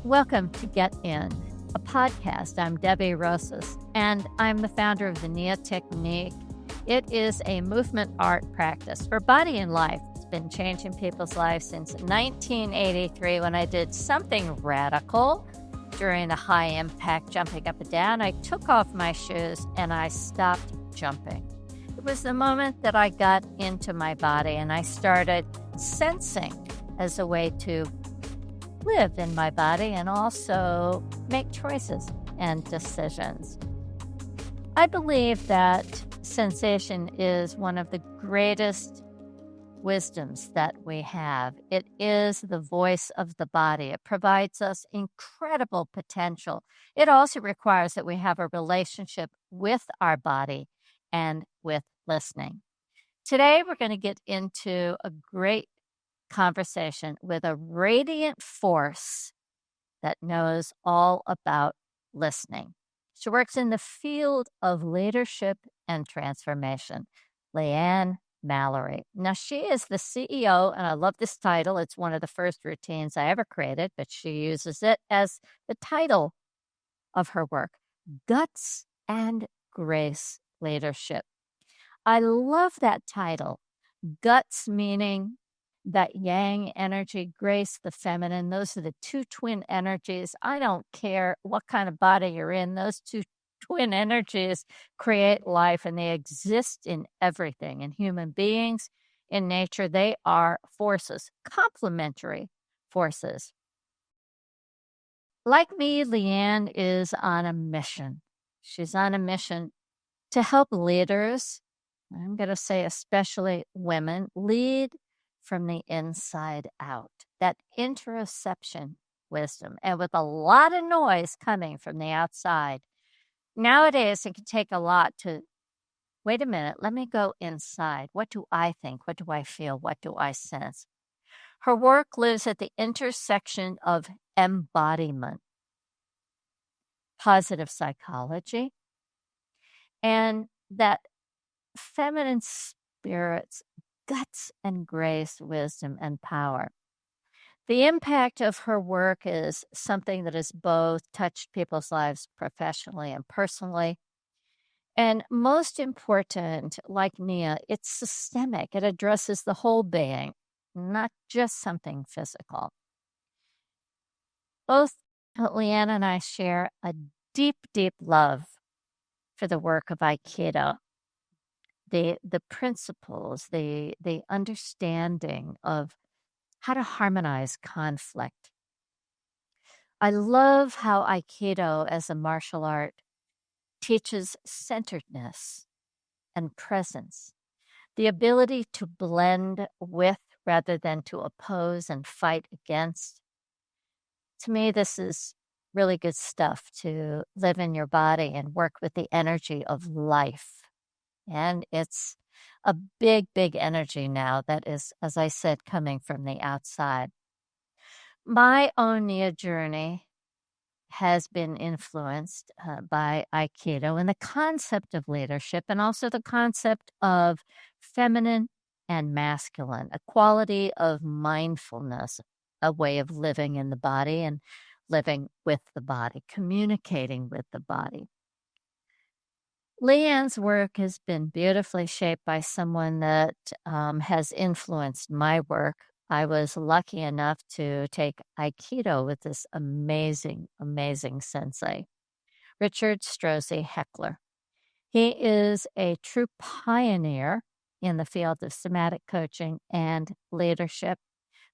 Welcome to Get In, a podcast. I'm Debbie Rosas, and I'm the founder of the Nia Technique. It is a movement art practice for body and life. It's been changing people's lives since 1983 when I did something radical during the high impact jumping up and down. I took off my shoes and I stopped jumping. It was the moment that I got into my body and I started sensing as a way to live in my body and also make choices and decisions. I believe that sensation is one of the greatest wisdoms that we have. It is the voice of the body. It provides us incredible potential. It also requires that we have a relationship with our body and with listening. Today, we're going to get into a great conversation with a radiant force that knows all about listening. She works in the field of leadership and transformation. LeeAnn Mallorie. Now, she is the CEO, and I love this title. It's one of the first routines I ever created, but she uses it as the title of her work, Guts and Grace Leadership. I love that title. Guts meaning that yang energy, grace, the feminine. Those are the two twin energies. I don't care what kind of body you're in. Those two twin energies create life and they exist in everything, in human beings, in nature. They are forces, complementary forces. Like me, LeeAnn is on a mission. She's on a mission to help leaders, I'm going to say especially women, lead from the inside out, that interoception wisdom, and with a lot of noise coming from the outside. Nowadays, it can take a lot to, wait a minute, let me go inside. What do I think? What do I feel? What do I sense? Her work lives at the intersection of embodiment, positive psychology, and that feminine spirit's guts and grace, wisdom, and power. The impact of her work is something that has both touched people's lives professionally and personally. And most important, like Nia, it's systemic. It addresses the whole being, not just something physical. Both LeeAnn and I share a deep, deep love for the work of Aikido. The principles, the understanding of how to harmonize conflict. I love how Aikido as a martial art teaches centeredness and presence, the ability to blend with rather than to oppose and fight against. To me, this is really good stuff to live in your body and work with the energy of life. And it's a big, big energy now that is, as I said, coming from the outside. My own Nia journey has been influenced by Aikido and the concept of leadership and also the concept of feminine and masculine, a quality of mindfulness, a way of living in the body and living with the body, communicating with the body. LeeAnn's work has been beautifully shaped by someone that has influenced my work. I was lucky enough to take Aikido with this amazing, amazing sensei, Richard Strozzi Heckler. He is a true pioneer in the field of somatic coaching and leadership,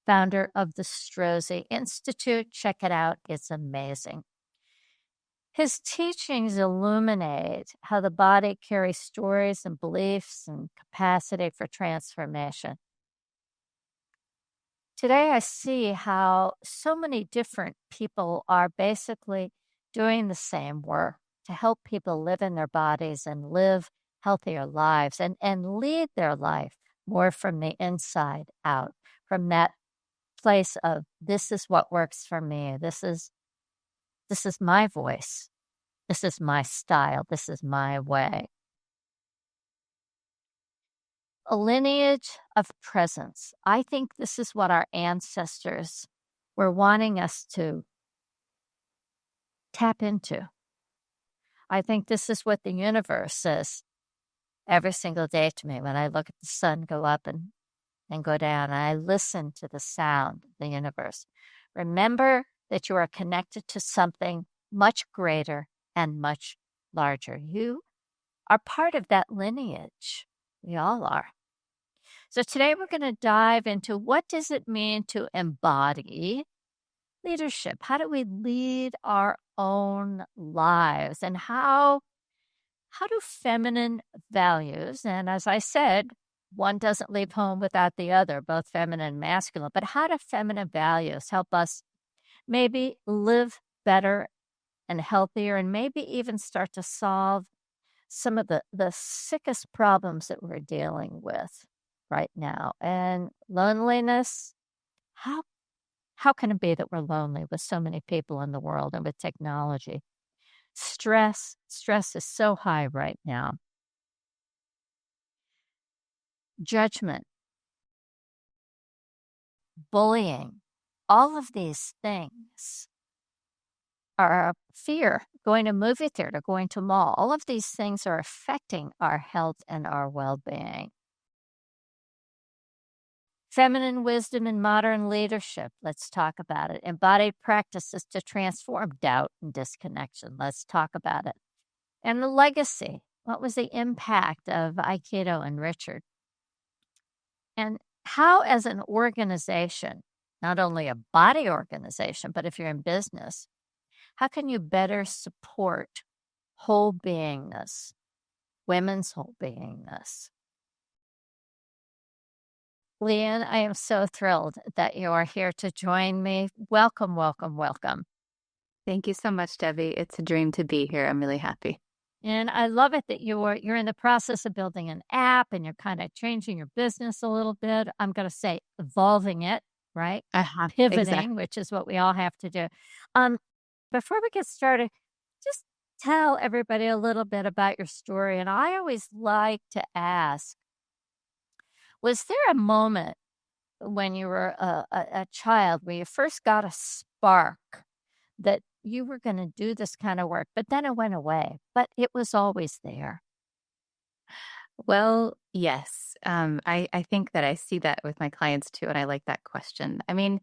founder of the Strozzi Institute. Check it out. It's amazing. His teachings illuminate how the body carries stories and beliefs and capacity for transformation. Today, I see how so many different people are basically doing the same work to help people live in their bodies and live healthier lives and lead their life more from the inside out, from that place of this is what works for me. This is my voice. This is my style. This is my way. A lineage of presence. I think this is what our ancestors were wanting us to tap into. I think this is what the universe says every single day to me when I look at the sun go up and go down, and I listen to the sound of the universe. Remember that you are connected to something much greater and much larger. You are part of that lineage. We all are. So today we're going to dive into what does it mean to embody leadership? How do we lead our own lives? And how do feminine values, and as I said, one doesn't leave home without the other, both feminine and masculine, but how do feminine values help us maybe live better and healthier and maybe even start to solve some of the sickest problems that we're dealing with right now? And loneliness, how how can it be that we're lonely with so many people in the world and with technology? Stress is so high right now. Judgment, bullying, all of these things are fear, going to movie theater, going to mall. All of these things are affecting our health and our well-being. Feminine wisdom in modern leadership. Let's talk about it. Embodied practices to transform doubt and disconnection. Let's talk about it. And the legacy. What was the impact of Aikido and Richard? And how, as an organization, not only a body organization, but if you're in business, how can you better support whole beingness, women's whole beingness? LeeAnn, I am so thrilled that you are here to join me. Welcome, welcome, welcome. Thank you so much, Debbie. It's a dream to be here. I'm really happy. And I love it that you're in the process of building an app and you're kind of changing your business a little bit. I'm going to say evolving it, right? Pivoting, Exactly. which is what we all have to do. Um, Before we get started, just tell everybody a little bit about your story. And I always like to ask, was there a moment when you were a child where you first got a spark that you were going to do this kind of work, but then it went away, but it was always there? Well, yes. I think that I see that with my clients too, and I like that question. I mean,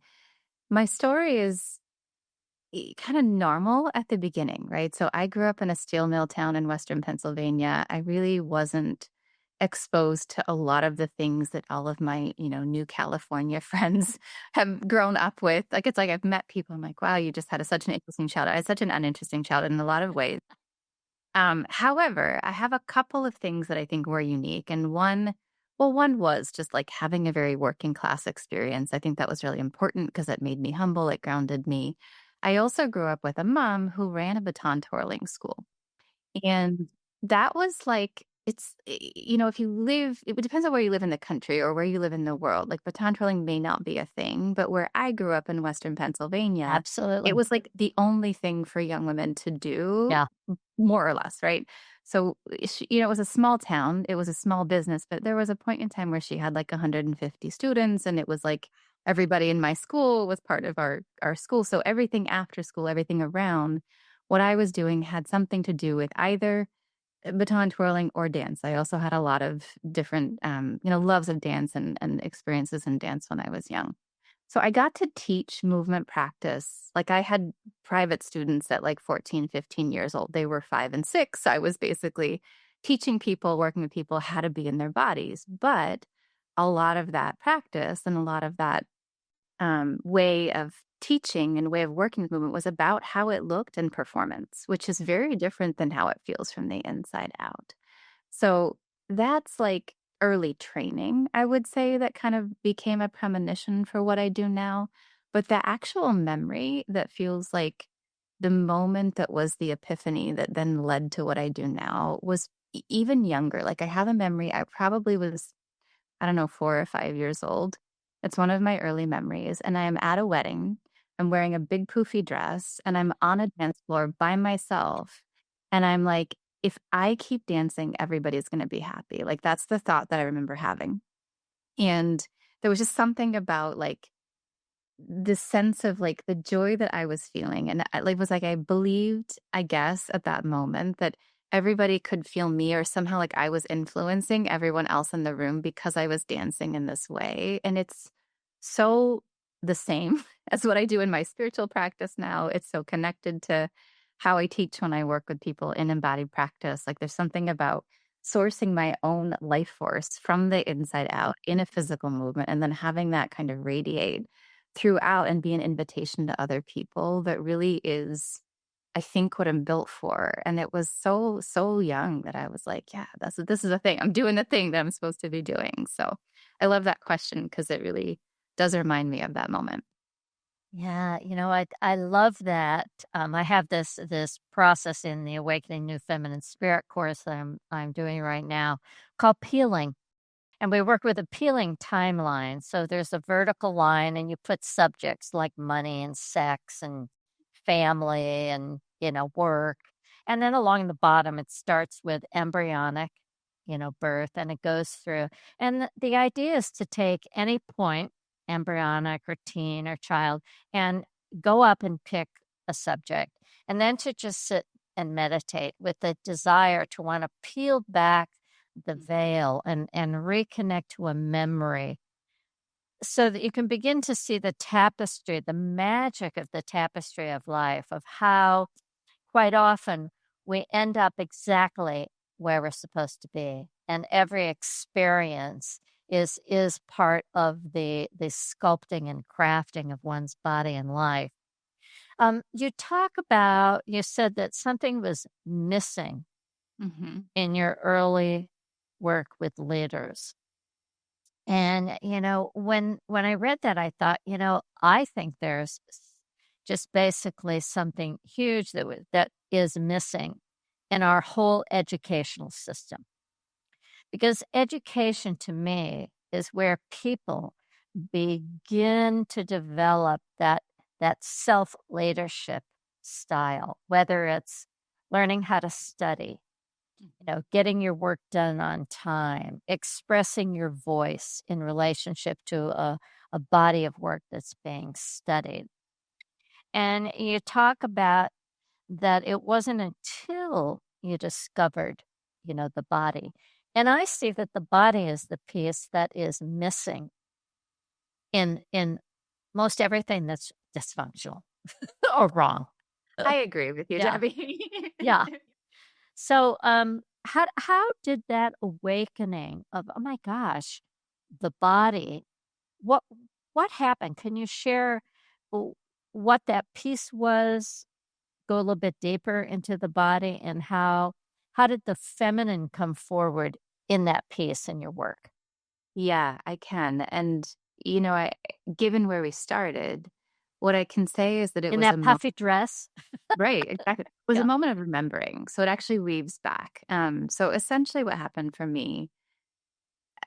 my story is kind of normal at the beginning, right? So I grew up in a steel mill town in Western Pennsylvania. I really wasn't exposed to a lot of the things that all of my, new California friends have grown up with. Like, it's like I've met people. I'm like, wow, you just had such an interesting childhood. I had such an uninteresting childhood in a lot of ways. However, I have a couple of things that I think were unique. And one was just like having a very working class experience. I think that was really important because it made me humble, it grounded me. I also grew up with a mom who ran a baton twirling school. And that was like, if you live, it depends on where you live in the country or where you live in the world. Like baton twirling may not be a thing, but where I grew up in Western Pennsylvania, Absolutely. it was like the only thing for young women to do, Yeah. more or less, right? So, it was a small town, it was a small business, but there was a point in time where she had like 150 students, and it was like everybody in my school was part of our school. So everything after school, everything around what I was doing had something to do with either baton twirling or dance. I also had a lot of different, loves of dance and experiences in dance when I was young. So I got to teach movement practice. Like I had private students at like 14, 15 years old. They were 5 and 6. I was basically teaching people, working with people how to be in their bodies. But a lot of that practice and a lot of that way of teaching and way of working with movement was about how it looked in performance, which is very different than how it feels from the inside out. So that's like early training, I would say, that kind of became a premonition for what I do now. But the actual memory that feels like the moment that was the epiphany that then led to what I do now was even younger. Like I have a memory, I probably was, I don't know, 4 or 5 years old. It's one of my early memories. And I am at a wedding. I'm wearing a big poofy dress and I'm on a dance floor by myself. And I'm like, if I keep dancing, everybody's going to be happy. Like, that's the thought that I remember having. And there was just something about like the sense of like the joy that I was feeling. And I like was like I believed, I guess, at that moment that everybody could feel me or somehow like I was influencing everyone else in the room because I was dancing in this way. And it's so the same as what I do in my spiritual practice now. It's so connected to how I teach when I work with people in embodied practice. Like there's something about sourcing my own life force from the inside out in a physical movement and then having that kind of radiate throughout and be an invitation to other people that really is, I think, what I'm built for. And it was so, so young that I was like, yeah, this is a thing. I'm doing the thing that I'm supposed to be doing. So I love that question because it really does remind me of that moment. Yeah, I love that. I have this process in the Awakening New Feminine Spirit course that I'm doing right now called peeling. And we work with a peeling timeline. So there's a vertical line, and you put subjects like money and sex and family and, work. And then along the bottom, it starts with embryonic, birth, and it goes through. And the idea is to take any point, embryonic or teen or child, and go up and pick a subject. And then to just sit and meditate with the desire to want to peel back the veil and reconnect to a memory so that you can begin to see the tapestry, the magic of the tapestry of life, of how quite often we end up exactly where we're supposed to be. And every experience is part of the sculpting and crafting of one's body and life. You said that something was missing Hmm. in your early work with leaders. And, when I read that, I thought, I think there's just basically something huge that is missing in our whole educational system. Because education to me is where people begin to develop that self-leadership style, whether it's learning how to study, getting your work done on time, expressing your voice in relationship to a body of work that's being studied. And you talk about that it wasn't until you discovered, the body. And I see that the body is the piece that is missing in most everything that's dysfunctional or wrong. I agree with you, Yeah. Debbie. Yeah. So, how did that awakening of, oh my gosh, the body, what what happened? Can you share w what that piece was? Go a little bit deeper into the body and how did the feminine come forward in that piece in your work? Yeah, I can. And, I given where we started, what I can say is that it In was a that moment. puffy dress? Right, exactly. It was a Yeah. moment of remembering. So it actually weaves back. So essentially what happened for me,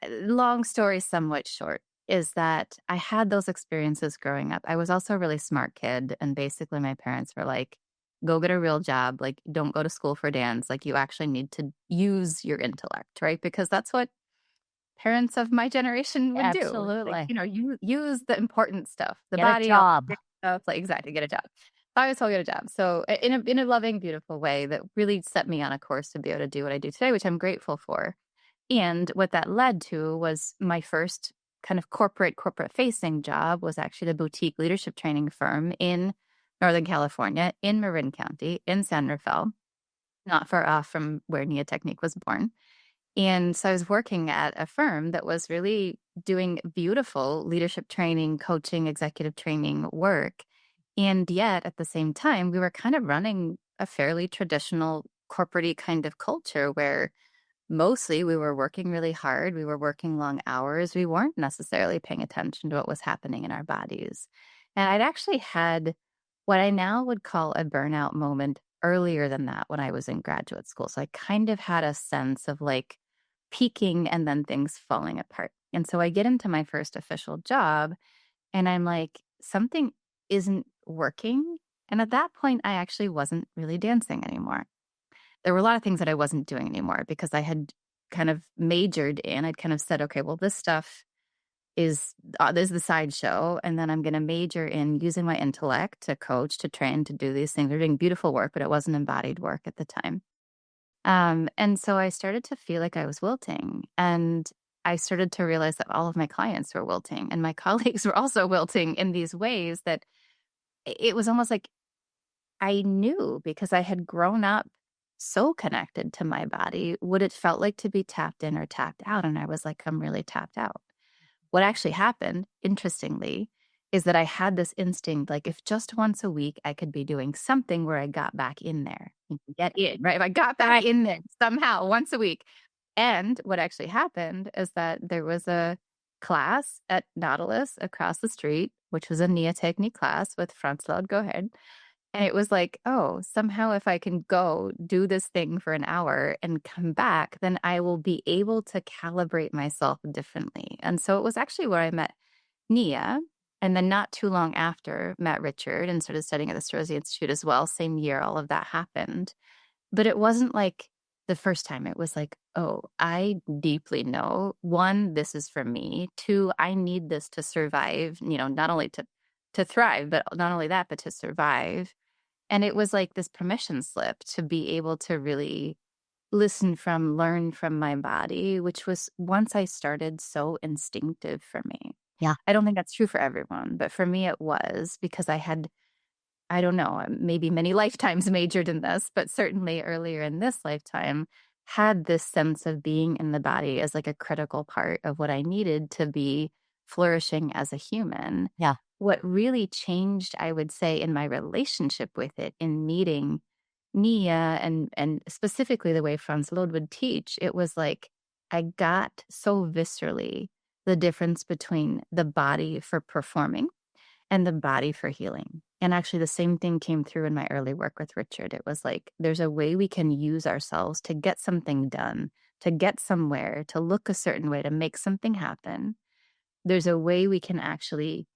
long story somewhat short, is that I had those experiences growing up. I was also a really smart kid. And basically my parents were like, go get a real job. Like, don't go to school for dance. Like, you actually need to use your intellect, right? Because that's what parents of my generation would do. Like, Absolutely. you use the important stuff, the Get a body, all job. the stuff, like exactly, get a job. I always told get a job. So in a loving, beautiful way that really set me on a course to be able to do what I do today, which I'm grateful for. And what that led to was my first kind of corporate facing job was actually a boutique leadership training firm in Northern California, in Marin County, in San Rafael, not far off from where Nia Technique was born. And so I was working at a firm that was really doing beautiful leadership training, coaching, executive training work. And yet at the same time, we were kind of running a fairly traditional corporate kind of culture where mostly we were working really hard. We were working long hours. We weren't necessarily paying attention to what was happening in our bodies. And I'd actually had what I now would call a burnout moment earlier than that when I was in graduate school. So I kind of had a sense of like peaking and then things falling apart. And so I get into my first official job and I'm like, something isn't working. And at that point, I actually wasn't really dancing anymore. There were a lot of things that I wasn't doing anymore because I had kind of majored in, I'd kind of said, okay, well, this stuff is the sideshow, and then I'm going to major in using my intellect to coach, to train, to do these things. We're doing beautiful work, but it wasn't embodied work at the time. And so I started to feel like I was wilting, and I started to realize that all of my clients were wilting, and my colleagues were also wilting in these ways that it was almost like I knew, because I had grown up so connected to my body, what it felt like to be tapped in or tapped out. And I was like, I'm really tapped out. What actually happened, interestingly, is that I had this instinct, like if just once a week I could be doing something where I got back in there, get in, right? If I got back Right. in there somehow once a week. And what actually happened is that there was a class at Nautilus across the street, which was a Nia technique class with front load, go ahead. And it was like, oh, somehow if I can go do this thing for an hour and come back, then I will be able to calibrate myself differently. And so it was actually where I met Nia. And then not too long after, met Richard and started studying at the Strozzi Institute as well. Same year, all of that happened. But it wasn't like the first time. It was like, oh, I deeply know, one, this is for me. Two, I need this to survive, not only to thrive, but not only that, but to survive. And it was like this permission slip to be able to really learn from my body, which was, once I started, so instinctive for me. Yeah. I don't think that's true for everyone, but for me it was, because I had, I don't know, maybe many lifetimes majored in this, but certainly earlier in this lifetime had this sense of being in the body as like a critical part of what I needed to be flourishing as a human. Yeah. What really changed, I would say, in my relationship with it, in meeting Nia and specifically the way Franz Lode would teach, it was like I got so viscerally the difference between the body for performing and the body for healing. And actually, the same thing came through in my early work with Richard. It was like, there's a way we can use ourselves to get something done, to get somewhere, to look a certain way, to make something happen. There's a way we can actually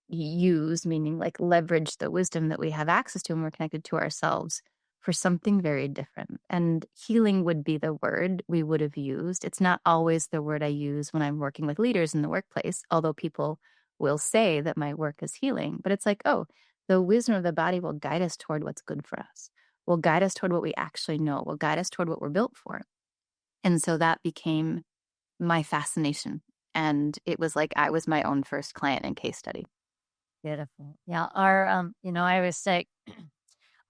use, meaning like leverage the wisdom that we have access to when we're connected to ourselves for something very different. And healing would be the word we would have used. It's not always the word I use when I'm working with leaders in the workplace, although people will say that my work is healing. But it's like, oh, the wisdom of the body will guide us toward what's good for us, will guide us toward what we actually know, will guide us toward what we're built for. And so that became my fascination. And it was like I was my own first client and case study. Beautiful. Yeah. Our, I always say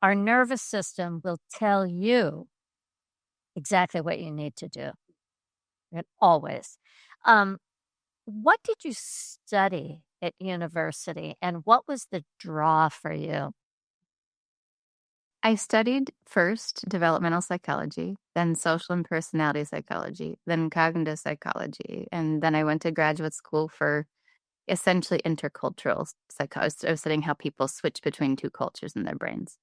our nervous system will tell you exactly what you need to do. Always. What did you study at university, and what was the draw for you? I studied first developmental psychology, then social and personality psychology, then cognitive psychology, and then I went to graduate school for essentially intercultural psychology. I was studying how people switch between two cultures in their brains.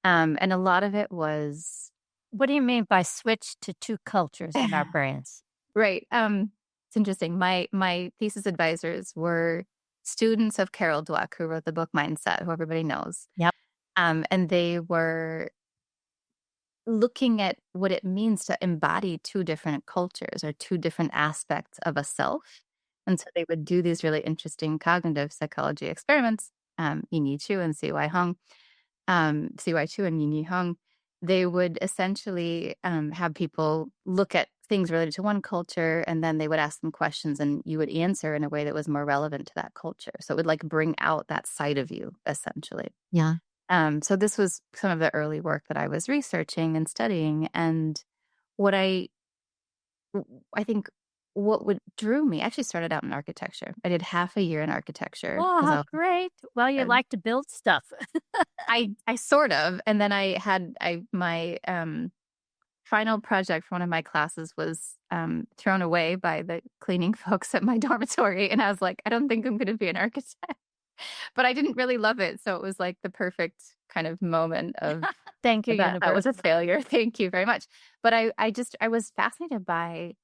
And a lot of it was What do you mean by switch to two cultures in our brains? right. It's interesting. My thesis advisors were students of Carol Dweck, who wrote the book Mindset, who everybody knows. Yep. And they were looking at what it means to embody two different cultures or two different aspects of a self. And so they would do these really interesting cognitive psychology experiments, Yin Chu and CY Hung, CY Chu and Yin Hung. They would essentially have people look at things related to one culture, and then they would ask them questions, and you would answer in a way that was more relevant to that culture. So it would like bring out that side of you, essentially. Yeah. So this was some of the early work that I was researching and studying. And what I think what would drew me actually started out in architecture. I did half a year in architecture. Oh, 'Cause how great. Well, you uh, like to build stuff. I sort of, and then my final project for one of my classes was thrown away by the cleaning folks at my dormitory. And I was like, I don't think I'm going to be an architect. But I didn't really love it. So it was like the perfect kind of moment of Thank you, that was universe. a failure. Thank you very much. But I was fascinated by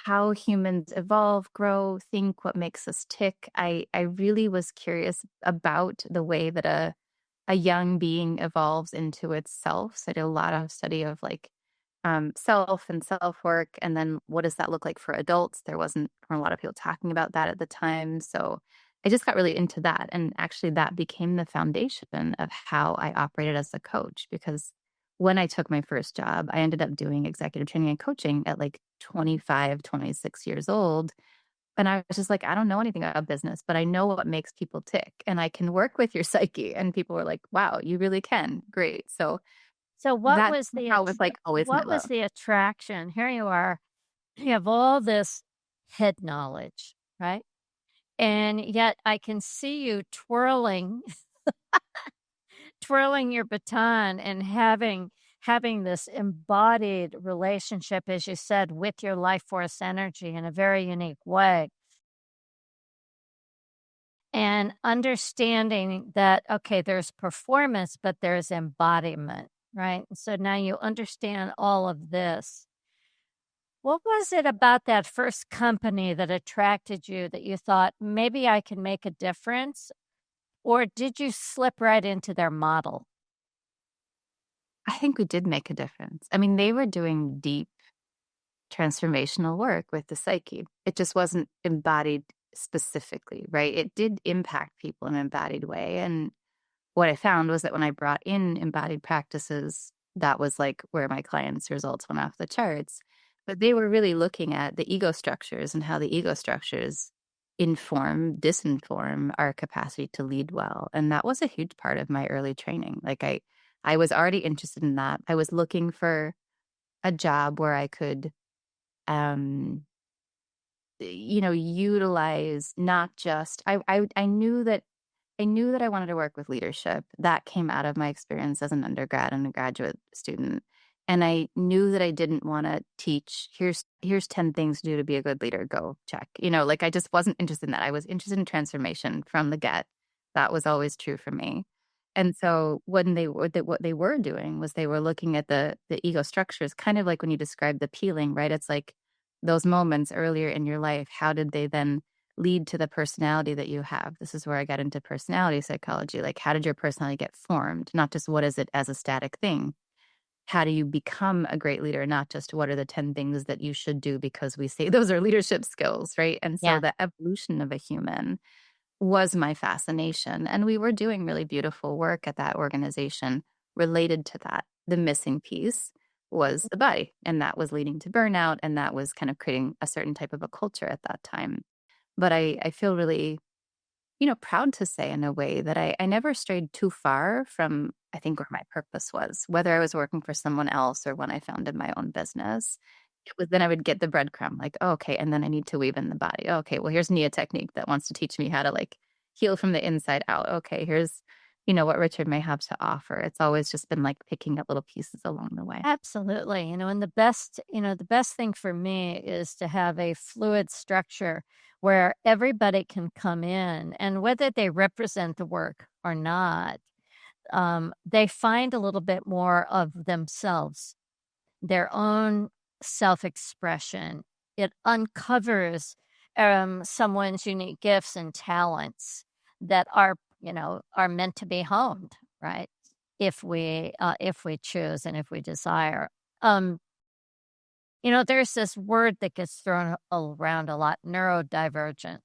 how humans evolve, grow, think, what makes us tick. I really was curious about the way that a young being evolves into itself. So I did a lot of study of like self and self work. And then what does that look like for adults? There wasn't a lot of people talking about that at the time. So I just got really into that. And actually, that became the foundation of how I operated as a coach. Because when I took my first job, I ended up doing executive training and coaching at like 25, 26 years old. And I was just like, I don't know anything about business, but I know what makes people tick and I can work with your psyche. And people were like, wow, you really can. Great. So So that somehow was like always my what was love. the attraction? Here you are, you have all this head knowledge, right? And yet I can see you twirling your baton and having this embodied relationship, as you said, with your life force energy in a very unique way. And understanding that, okay, there's performance, but there's embodiment, right? So now you understand all of this. What was it about that first company that attracted you that you thought, maybe I can make a difference? Or did you slip right into their model? I think we did make a difference. I mean, they were doing deep transformational work with the psyche. It just wasn't embodied specifically, right? It did impact people in an embodied way. And what I found was that when I brought in embodied practices, that was like where my clients' results went off the charts. But they were really looking at the ego structures and how the ego structures disinform our capacity to lead well. And that was a huge part of my early training. Like I was already interested in that. I was looking for a job where I could um utilize not just I knew that I wanted to work with leadership. That came out of my experience as an undergrad and a graduate student. And I knew that I didn't want to teach, here's 10 things to do to be a good leader, go check. Like I just wasn't interested in that. I was interested in transformation from the get. That was always true for me. And so when what they were doing was they were looking at the ego structures, kind of like when you describe the peeling, right? It's like those moments earlier in your life, how did they then lead to the personality that you have? This is where I got into personality psychology. Like, how did your personality get formed? Not just what is it as a static thing. How do you become a great leader? Not just what are the 10 things that you should do because we say those are leadership skills, right? And so Yeah. the evolution of a human was my fascination. And we were doing really beautiful work at that organization related to that. The missing piece was the body, and that was leading to burnout, and that was kind of creating a certain type of a culture at that time. But I feel really, proud to say in a way that I never strayed too far from, I think, where my purpose was, whether I was working for someone else or when I founded my own business. It was then I would get the breadcrumb, like, oh, okay, and then I need to weave in the body. Oh, okay, well, here's Nia technique that wants to teach me how to like heal from the inside out. Okay, here's, what Richard may have to offer. It's always just been like picking up little pieces along the way. Absolutely. And the best thing for me is to have a fluid structure where everybody can come in and whether they represent the work or not, they find a little bit more of themselves, their own self-expression. It uncovers someone's unique gifts and talents that are meant to be honed, right? If we choose and if we desire. Um, there's this word that gets thrown around a lot, neurodivergent.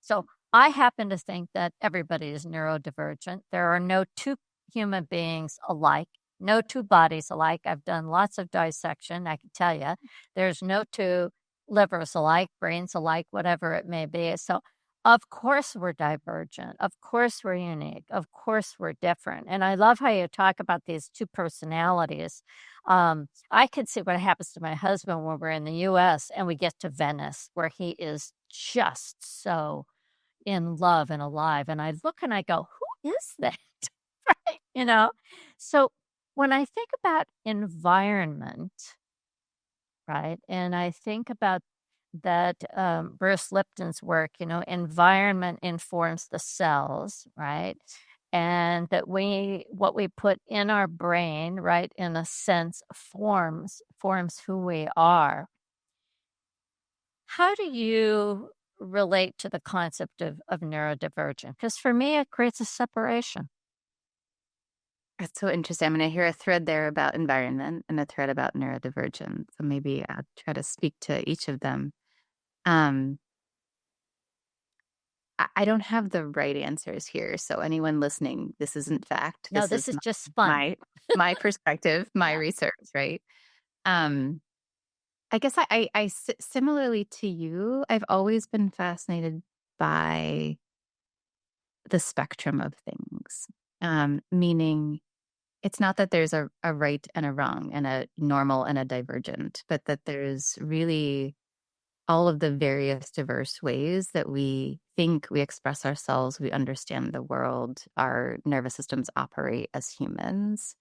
So I happen to think that everybody is neurodivergent. There are no two human beings alike, no two bodies alike. I've done lots of dissection. I can tell you there's no two livers alike, brains alike, whatever it may be. So of course we're divergent. Of course we're unique. Of course we're different. And I love how you talk about these two personalities. I could see what happens to my husband when we're in the US and we get to Venice, where he is just so in love and alive. And I look and I go, who is that? Right? So when I think about environment, right, and I think about that Bruce Lipton's work, environment informs the cells, right? And that what we put in our brain, right, in a sense, forms who we are. How do you relate to the concept of neurodivergent? Because for me, it creates a separation. That's so interesting. I'm going to hear a thread there about environment and a thread about neurodivergent. So maybe I'll try to speak to each of them. Um, I don't have the right answers here. So anyone listening, this isn't fact. No, This this is is just fun. my perspective, my Yeah. research, right? Um, I guess similarly to you, I've always been fascinated by the spectrum of things. Meaning it's not that there's a right and a wrong and a normal and a divergent, but that there's really all of the various diverse ways that we think, we express ourselves, we understand the world, our nervous systems operate as humans.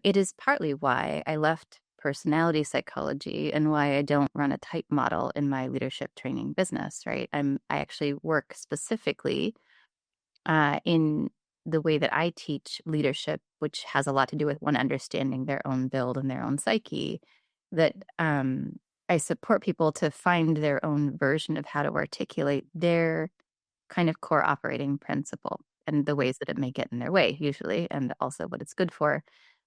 It is partly why I left personality psychology and why I don't run a type model in my leadership training business, right? I actually work specifically in the way that I teach leadership, which has a lot to do with one understanding their own build and their own psyche, that I support people to find their own version of how to articulate their kind of core operating principle and the ways that it may get in their way, usually, and also what it's good for.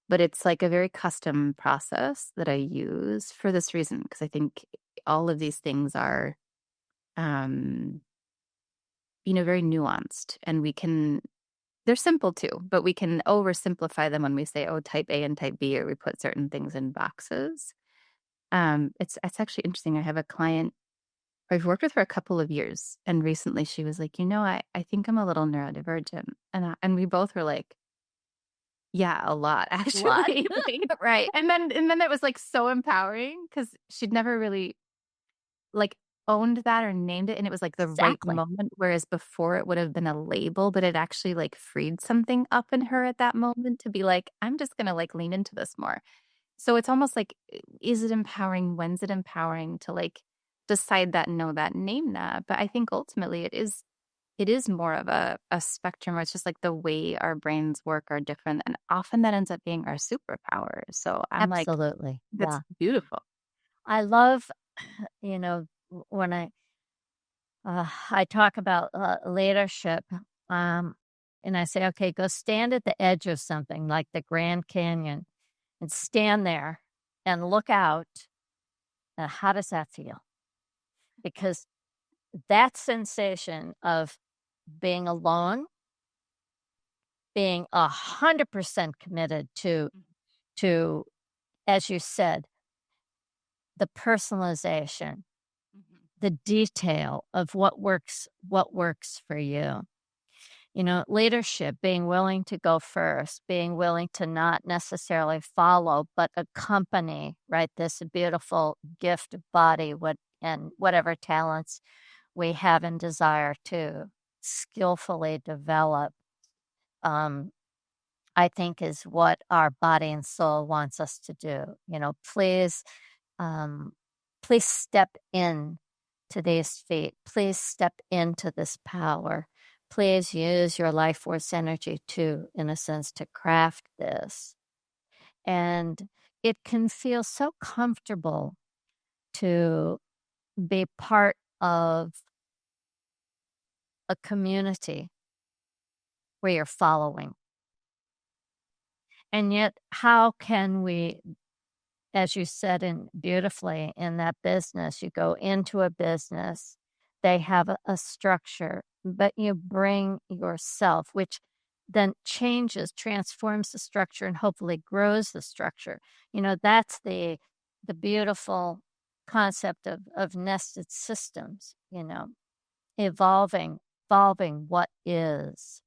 But it's like a very custom process that I use for this reason, because I think all of these things are, um, very nuanced, and they're simple too, but we can oversimplify them when we say, oh, type A and type B, or we put certain things in boxes. It's actually interesting. I have a client I've worked with for a couple of years, and recently she was like, I think I'm a little neurodivergent, and we both were like, yeah, a lot Lot. actually. Right. And then it was like so empowering because she'd never really like owned that or named it, and it was like the right Exactly. moment, whereas before it would have been a label, but it actually like freed something up in her at that moment to be like, I'm just gonna like lean into this more. So it's almost like, is it empowering? When's it empowering to like decide that, know that, name that? But I think ultimately it is more of a spectrum where it's just like the way our brains work are different, and often that ends up being our superpower. So I'm like, Absolutely. that's Yeah. beautiful. I love, when I talk about leadership, um, and I say, okay, go stand at the edge of something like the Grand Canyon and stand there and look out. How does that feel? Because that sensation of being alone, being 100% committed to, as you said, the personalization, the detail of what works for you. Leadership, being willing to go first, being willing to not necessarily follow, but accompany, right? This beautiful gift of body, and whatever talents we have and desire to skillfully develop, um, I think is what our body and soul wants us to do. Um, please step in to these feet. Please step into this power. Please use your life force energy to, in a sense, to craft this. And it can feel so comfortable to be part of a community where you're following. And yet, how can we, as you said beautifully in that business, you go into a business, they have a structure, but you bring yourself, which then transforms the structure, and hopefully grows the structure. That's the beautiful concept of nested systems, evolving, evolving what is.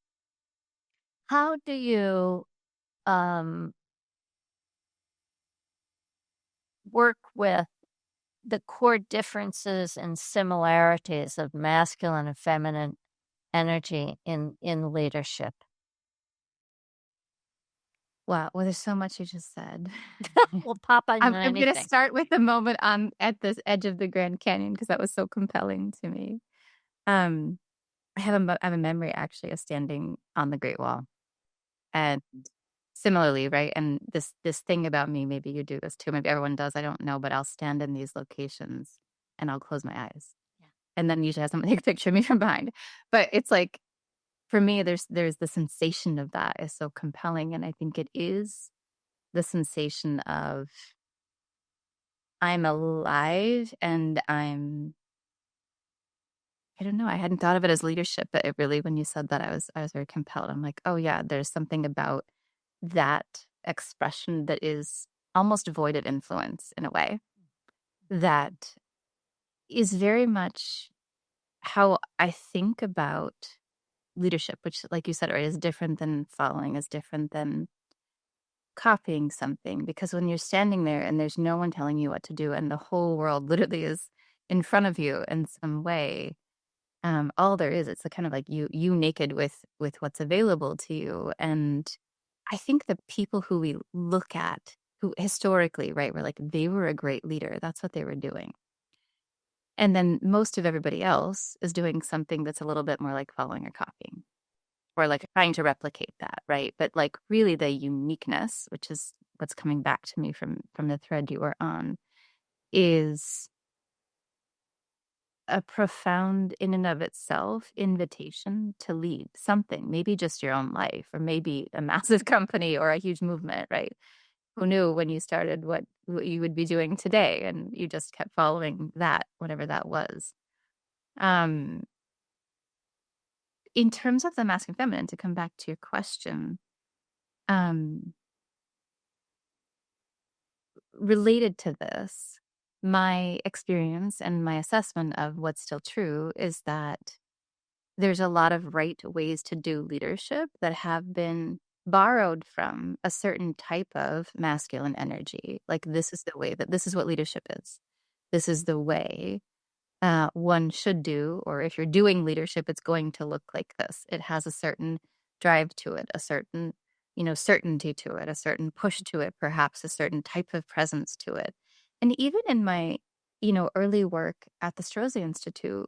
How do you um, work with the core differences and similarities of masculine and feminine energy in leadership? Wow. Well, there's so much you just said. We'll pop on I'm going to anything. start with the moment at this edge of the Grand Canyon because that was so compelling to me. Um, I have a memory actually of standing on the Great Wall, and similarly, right? And this thing about me, maybe you do this too, maybe everyone does, I don't know, but I'll stand in these locations and I'll close my eyes. Yeah. And then usually have someone take a picture of me from behind. But it's like for me, there's the sensation of that is so compelling, and I think it is the sensation of I'm alive and I don't know, I hadn't thought of it as leadership, but it really, when you said that, I was very compelled. I'm like, "Oh, yeah, there's something about that expression that is almost void of influence in a way that is very much how I think about leadership, which, like you said, right, is different than following, is different than copying something. Because when you're standing there and there's no one telling you what to do, and the whole world literally is in front of you in some way, all there is, it's a kind of like you naked with what's available to you. And I think the people who we look at, who historically, right, we're like, they were a great leader. That's what they were doing. And then most of everybody else is doing something that's a little bit more like following or copying, or like trying to replicate that, right? But like really the uniqueness, which is what's coming back to me from the thread you were on, is a profound in and of itself invitation to lead something, maybe just your own life, or maybe a massive company or a huge movement, right? Who knew when you started what you would be doing today, and you just kept following that, whatever that was. Um, in terms of the masculine feminine, to come back to your question, um, related to this, my experience and my assessment of what's still true is that there's a lot of right ways to do leadership that have been borrowed from a certain type of masculine energy. Like, this is the way that this is what leadership is. This is the way one should do, or if you're doing leadership, it's going to look like this. It has a certain drive to it, a certain, certainty to it, a certain push to it, perhaps a certain type of presence to it. And even in my, early work at the Strozzi Institute,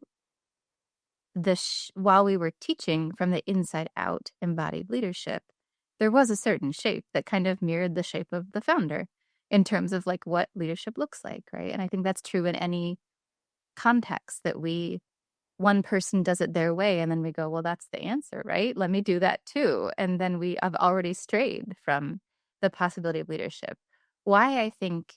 while we were teaching from the inside out embodied leadership, there was a certain shape that kind of mirrored the shape of the founder in terms of like what leadership looks like, right? And I think that's true in any context that one person does it their way and then we go, well, that's the answer, right? Let me do that too. And then we have already strayed from the possibility of leadership. Why I think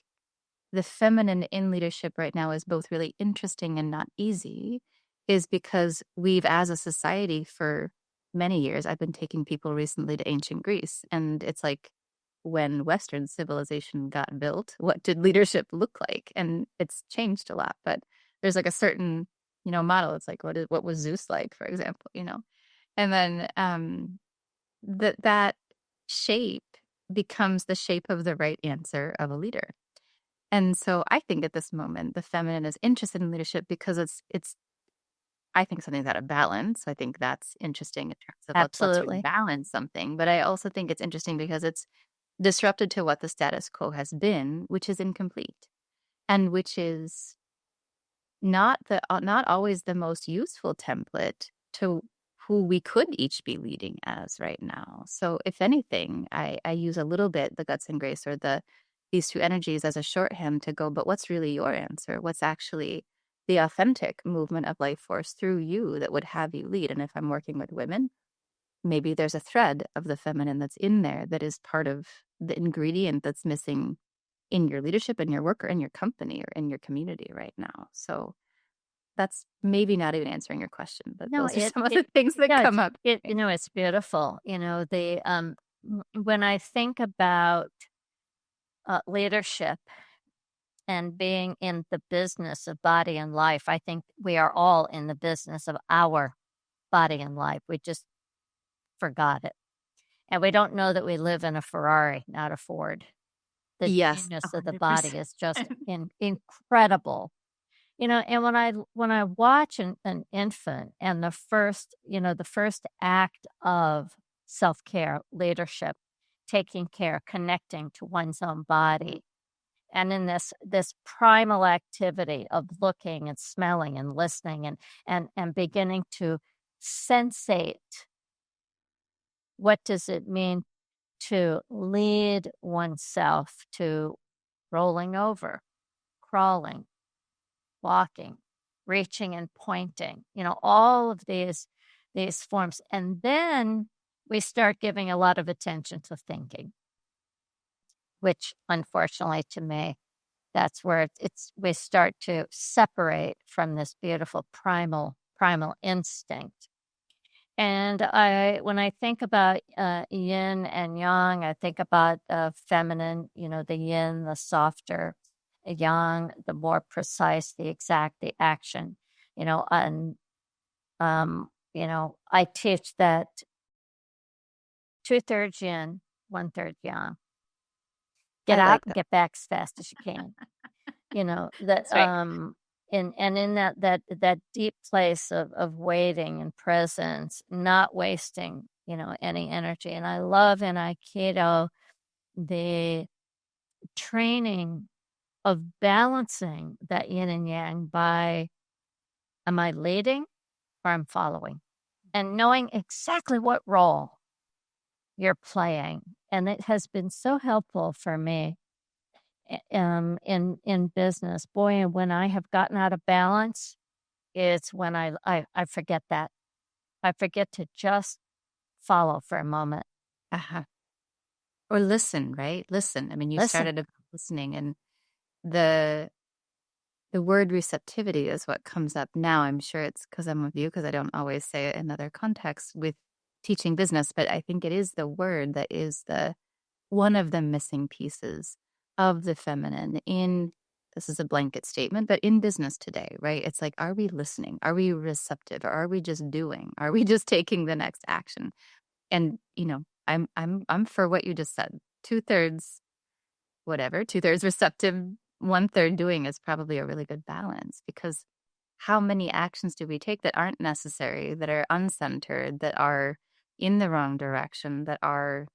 the feminine in leadership right now is both really interesting and not easy is because we've, as a society, for many years, I've been taking people recently to ancient Greece, and it's like, when Western civilization got built, what did leadership look like? And it's changed a lot, but there's like a certain, model. It's like, what was Zeus like, for example, and then that shape becomes the shape of the right answer of a leader. And so I think at this moment, the feminine is interested in leadership because it's I think something's out of balance. I think that's interesting in terms of let's Absolutely. rebalance something. But I also think it's interesting because it's disrupted to what the status quo has been, which is incomplete, and which is not always the most useful template to who we could each be leading as right now. So if anything, I use a little bit the guts and grace, or these two energies, as a shorthand to go, but what's really your answer? What's actually the authentic movement of life force through you that would have you lead? And if I'm working with women, maybe there's a thread of the feminine that's in there that is part of the ingredient that's missing in your leadership, in your work, or in your company, or in your community right now. So that's maybe not even answering your question, but No, those are some of the things that yeah, come up. it's beautiful. When I think about leadership and being in the business of body and life, I think we are all in the business of our body and life. We just forgot it. And we don't know that we live in a Ferrari, not a Ford. The Yes, genius of the body 100%. is just incredible. And when I watch an infant, and the first act of self-care, leadership, taking care, connecting to one's own body, and in this primal activity of looking and smelling and listening and beginning to sensate, what does it mean to lead oneself, to rolling over, crawling, walking, reaching and pointing, all of these these forms. And then we start giving a lot of attention to thinking, which unfortunately to me, that's where we start to separate from this beautiful primal instinct. And when I think about yin and yang, I think about feminine, the yin, the softer, yang, the more precise, the exact, the action, and I teach that 2/3 yin, 1/3 yang. Get I out like and that. get back as fast as you can. That That's right. and in that deep place of waiting and presence, not wasting, any energy. And I love in Aikido the training of balancing that yin and yang by, am I leading or I'm following? And knowing exactly what role you're playing. And it has been so helpful for me in business. Boy, and when I have gotten out of balance, it's when I forget that. I forget to just follow for a moment. Uh-huh. Or listen, right? Listen. I mean, you Listen. started about listening, and the word receptivity is what comes up now. I'm sure it's because I'm with you, because I don't always say it in other contexts with teaching business, but I think it is the word that is one of the missing pieces of the feminine in, this is a blanket statement, but in business today, right? It's like, are we listening? Are we receptive? Or are we just doing? Are we just taking the next action? And, I'm for what you just said. 2/3, whatever, 2/3 receptive, 1/3 doing is probably a really good balance, because how many actions do we take that aren't necessary, that are uncentered, that are in the wrong direction, that are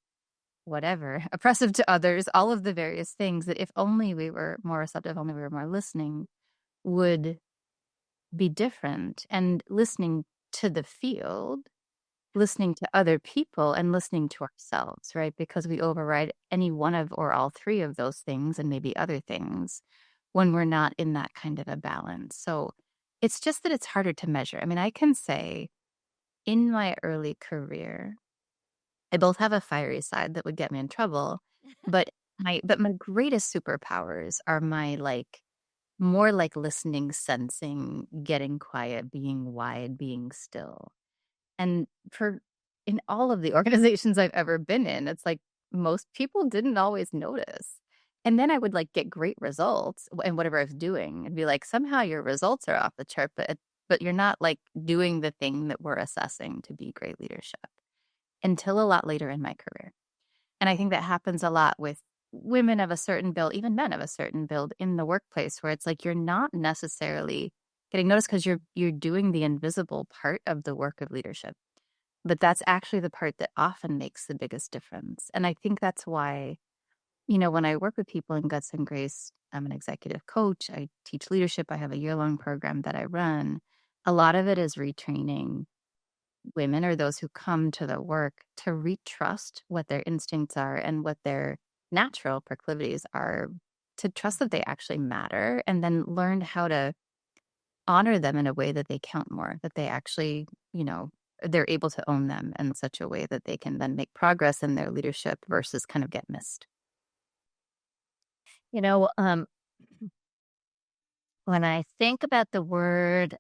whatever, oppressive to others, all of the various things that if only we were more receptive, only we were more listening, would be different. And listening to the field, listening to other people, and listening to ourselves, right? Because we override any one of or all three of those things and maybe other things when we're not in that kind of a balance. So it's just that it's harder to measure. I mean, I can say in my early career, I both have a fiery side that would get me in trouble, but my greatest superpowers are my more like listening, sensing, getting quiet, being wide, being still. And for in all of the organizations I've ever been in, it's like most people didn't always notice. And then I would get great results in whatever I was doing and be like, somehow your results are off the chart, but you're not doing the thing that we're assessing to be great leadership, until a lot later in my career. And I think that happens a lot with women of a certain build, even men of a certain build in the workplace, where it's like you're not necessarily getting noticed because you're doing the invisible part of the work of leadership. But that's actually the part that often makes the biggest difference. And I think that's why, when I work with people in Guts and Grace, I'm an executive coach, I teach leadership, I have a year-long program that I run. A lot of it is retraining women, or those who come to the work, to retrust what their instincts are and what their natural proclivities are, to trust that they actually matter, and then learn how to honor them in a way that they count more, that they actually, they're able to own them in such a way that they can then make progress in their leadership versus kind of get missed. You know, when I think about the word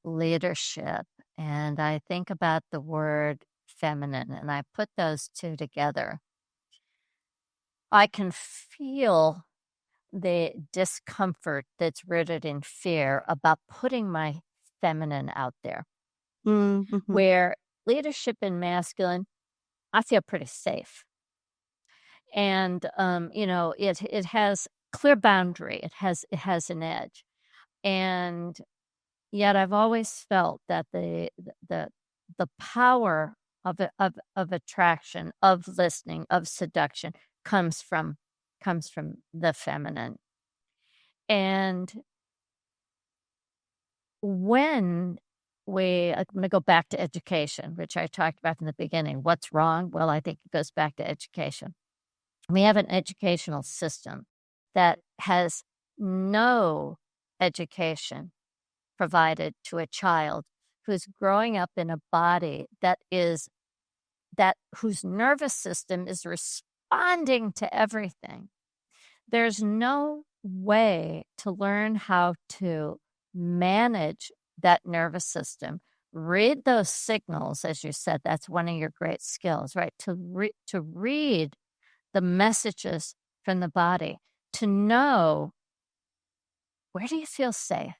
leadership, and I think about the word feminine, and I put those two together, I can feel the discomfort that's rooted in fear about putting my feminine out there. Mm-hmm. Where leadership in masculine, I feel pretty safe. And it has clear boundary. It has an edge. And yet I've always felt that the power of attraction, of listening, of seduction comes from the feminine. And when I'm going to go back to education, which I talked about in the beginning. What's wrong? Well, I think it goes back to education. We have an educational system that has no education provided to a child who's growing up in a body whose nervous system is responding to everything. There's no way to learn how to manage that nervous system. Read those signals, as you said. That's one of your great skills, right? To read the messages from the body, to know, where do you feel safe?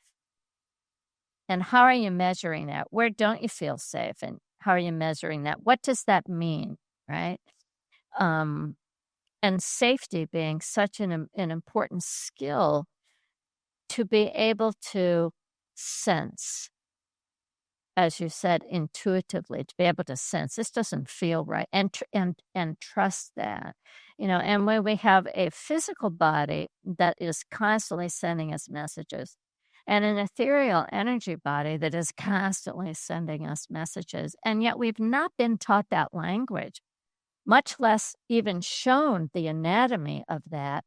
And how are you measuring that? Where don't you feel safe? And how are you measuring that? What does that mean, right? And safety being such an important skill to be able to sense, as you said, intuitively, to be able to sense this doesn't feel right, and trust that, And when we have a physical body that is constantly sending us messages, and an ethereal energy body that is constantly sending us messages, and yet we've not been taught that language, much less even shown the anatomy of that.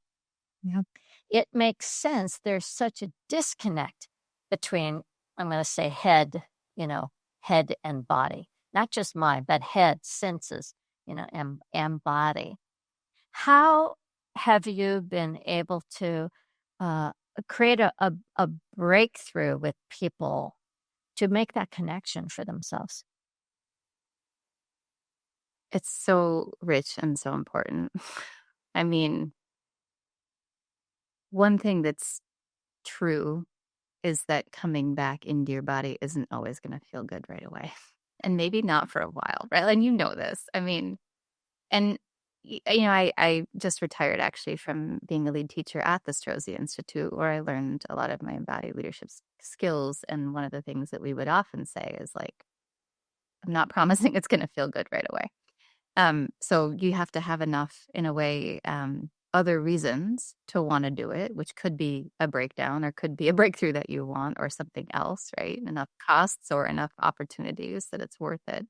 Yeah. It makes sense. There's such a disconnect between, I'm going to say head and body, not just mind, but head, senses, and body. How have you been able to create a breakthrough with people to make that connection for themselves? It's so rich and so important. I mean, one thing that's true is that coming back into your body isn't always going to feel good right away. And maybe not for a while, right? And you know this. I mean, and I just retired actually from being a lead teacher at the Strozzi Institute, where I learned a lot of my embodied leadership skills. And one of the things that we would often say is like, I'm not promising it's going to feel good right away. So you have to have enough, in a way, other reasons to want to do it, which could be a breakdown or could be a breakthrough that you want or something else, right? Enough costs or enough opportunities that it's worth it.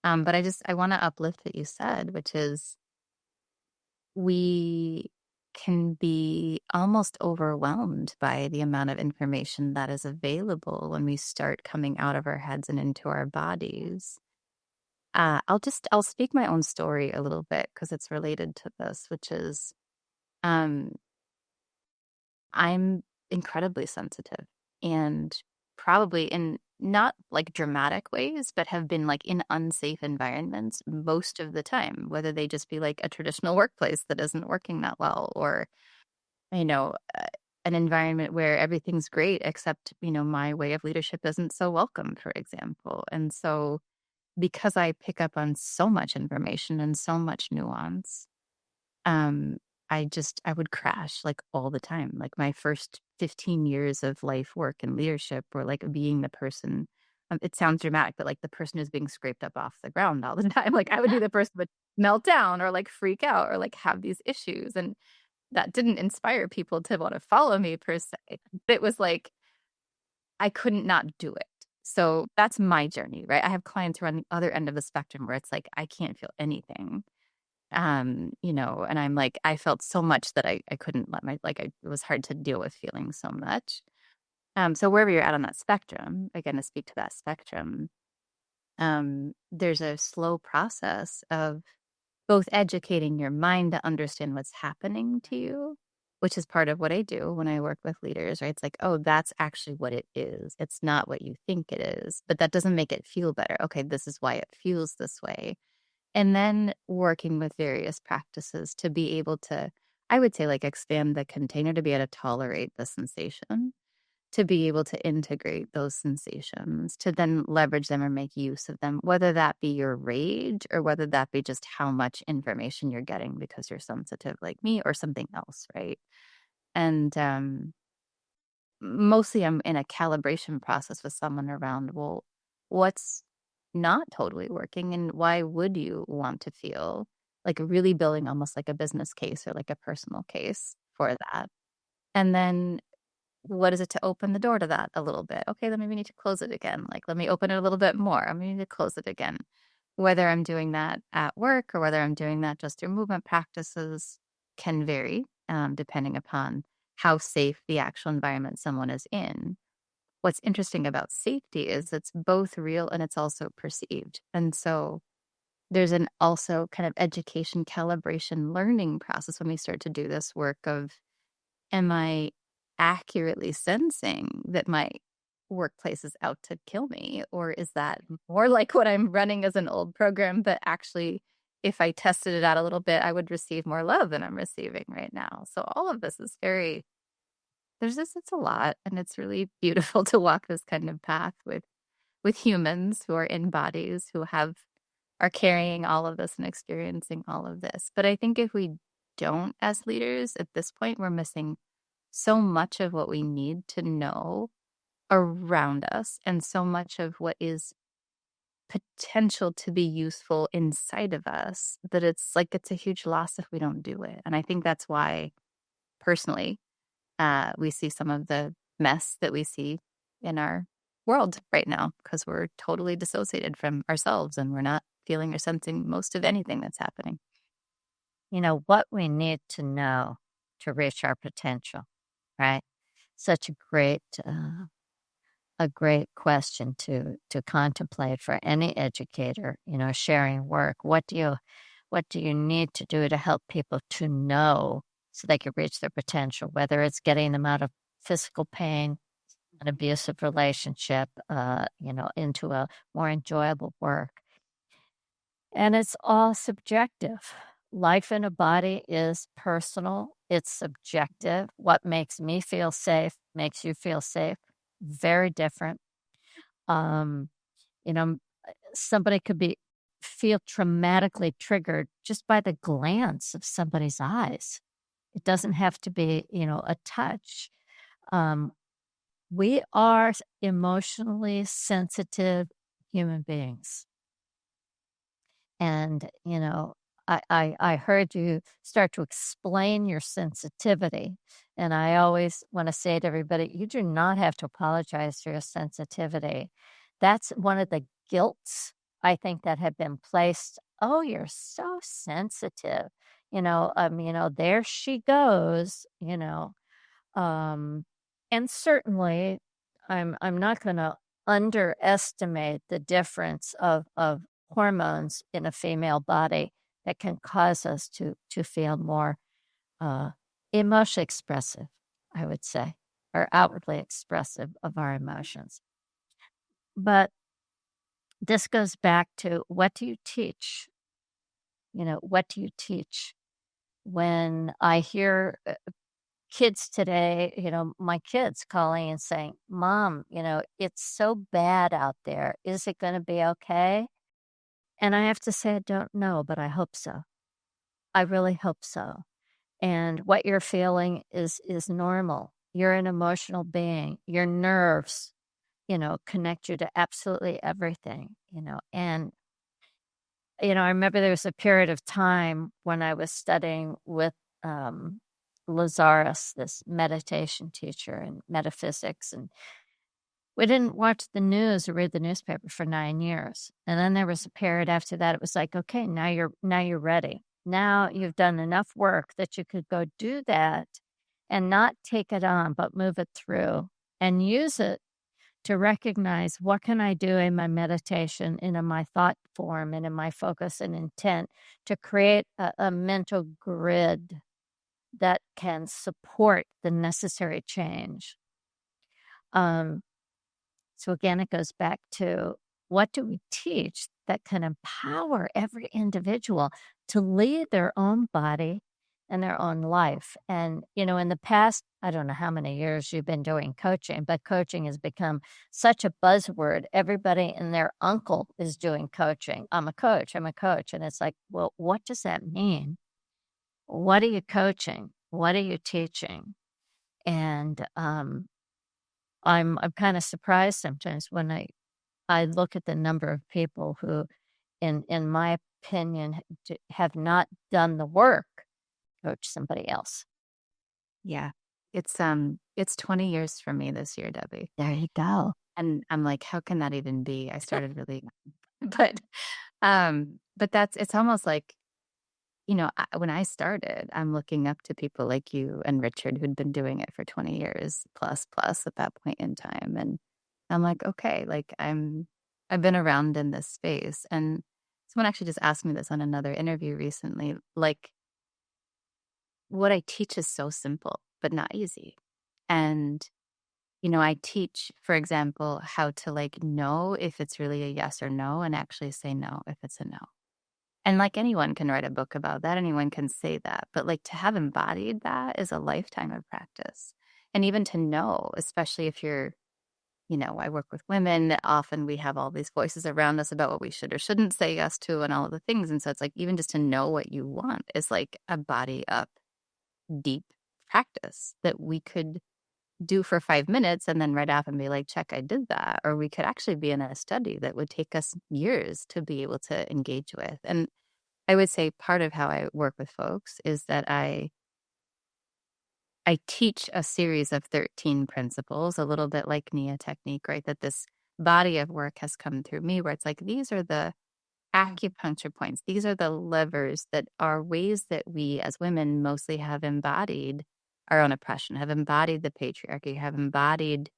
But I want to uplift what you said, which is we can be almost overwhelmed by the amount of information that is available when we start coming out of our heads and into our bodies. I'll speak my own story a little bit because it's related to this, which is, um, I'm incredibly sensitive and probably in not like dramatic ways, but have been like in unsafe environments most of the time, whether they just be like a traditional workplace that isn't working that well, or, you know, uh, an environment where everything's great, except, my way of leadership isn't so welcome, for example. And so, because I pick up on so much information and so much nuance, um, I would crash like all the time. Like my first 15 years of life work and leadership were like being the person. It sounds dramatic, but like the person who's being scraped up off the ground all the time. Like I would be the person who would melt down or like freak out or like have these issues. And that didn't inspire people to want to follow me per se. But it was like, I couldn't not do it. So that's my journey, right? I have clients who are on the other end of the spectrum where it's like, I can't feel anything. And I'm like, I felt so much that I couldn't it was hard to deal with feeling so much. So wherever you're at on that spectrum, again, to speak to that spectrum, there's a slow process of both educating your mind to understand what's happening to you, which is part of what I do when I work with leaders, right? It's like, oh, that's actually what it is. It's not what you think it is, but that doesn't make it feel better. Okay, this is why it feels this way. And then working with various practices to be able to, I would say, like expand the container to be able to tolerate the sensation, to be able to integrate those sensations, to then leverage them or make use of them, whether that be your rage or whether that be just how much information you're getting because you're sensitive like me or something else, right? And mostly I'm in a calibration process with someone around, well, what's not totally working and why would you want to feel like really building almost like a business case or like a personal case for that. And then what is it to open the door to that a little bit? Okay, then maybe we need to close it again. Like, let me open it a little bit more. I need to close it again. Whether I'm doing that at work or whether I'm doing that just through movement practices can vary depending upon how safe the actual environment someone is in. what's interesting about safety is it's both real and it's also perceived. And so there's an also kind of education, calibration, learning process when we start to do this work of, am I accurately sensing that my workplace is out to kill me? Or is that more like what I'm running as an old program, but actually, if I tested it out a little bit, I would receive more love than I'm receiving right now. So all of this is it's a lot, and it's really beautiful to walk this kind of path with humans who are in bodies who are carrying all of this and experiencing all of this. But I think if we don't, as leaders at this point, we're missing so much of what we need to know around us and so much of what is potential to be useful inside of us that it's a huge loss if we don't do it. And I think that's why personally we see some of the mess that we see in our world right now, because we're totally dissociated from ourselves and we're not feeling or sensing most of anything that's happening. What we need to know to reach our potential, right? Such a great question to contemplate for any educator, sharing work. What do you need to do to help people to know so they can reach their potential, whether it's getting them out of physical pain, an abusive relationship, into a more enjoyable work. And it's all subjective. Life in a body is personal. It's subjective. What makes me feel safe makes you feel safe. Very different. Um, you know, somebody could feel traumatically triggered just by the glance of somebody's eyes. It doesn't have to be, a touch. We are emotionally sensitive human beings. And, I heard you start to explain your sensitivity. And I always want to say to everybody, you do not have to apologize for your sensitivity. That's one of the guilts, I think, that have been placed. Oh, you're so sensitive. There she goes, and certainly I'm not going to underestimate the difference of hormones in a female body that can cause us to feel more emotionally expressive, I would say, or outwardly expressive of our emotions. But this goes back to, what do you teach? What do you teach? When I hear kids today, my kids calling and saying, Mom, it's so bad out there. Is it going to be okay? And I have to say, I don't know, but I hope so. I really hope so. And what you're feeling is normal. You're an emotional being. Your nerves, connect you to absolutely everything, and I remember there was a period of time when I was studying with Lazarus, this meditation teacher and metaphysics, and we didn't watch the news or read the newspaper for 9 years. And then there was a period after that. It was like, okay, now you're ready. Now you've done enough work that you could go do that and not take it on, but move it through and use it to recognize, what can I do in my meditation and in my thought form and in my focus and intent to create a mental grid that can support the necessary change. So again, it goes back to, what do we teach that can empower every individual to lead their own body and their own life? And, in the past, I don't know how many years you've been doing coaching, but coaching has become such a buzzword. Everybody and their uncle is doing coaching. I'm a coach. And it's like, well, what does that mean? What are you coaching? What are you teaching? And I'm kind of surprised sometimes when I look at the number of people who, in my opinion, have not done the work, coach somebody else. Yeah. It's 20 years for me this year, Debbie. There you go. And I'm like, how can that even be? I started really but it's almost like, when I started, I'm looking up to people like you and Richard, who'd been doing it for 20 years plus at that point in time. And I'm like, okay, like I've been around in this space. And someone actually just asked me this on another interview recently. Like, what I teach is so simple, but not easy. And, I teach, for example, how to like know if it's really a yes or no and actually say no if it's a no. And like anyone can write a book about that, anyone can say that. But like to have embodied that is a lifetime of practice. And even to know, especially if you're, I work with women. Often we have all these voices around us about what we should or shouldn't say yes to and all of the things. And so it's like, even just to know what you want is like a body up, deep practice that we could do for 5 minutes and then write off and be like, check, I did that. Or we could actually be in a study that would take us years to be able to engage with. And I would say part of how I work with folks is that I teach a series of 13 principles, a little bit like Nia technique, right? That this body of work has come through me where it's like, these are the acupuncture points. These are the levers that are ways that we as women mostly have embodied our own oppression, have embodied the patriarchy, have embodied,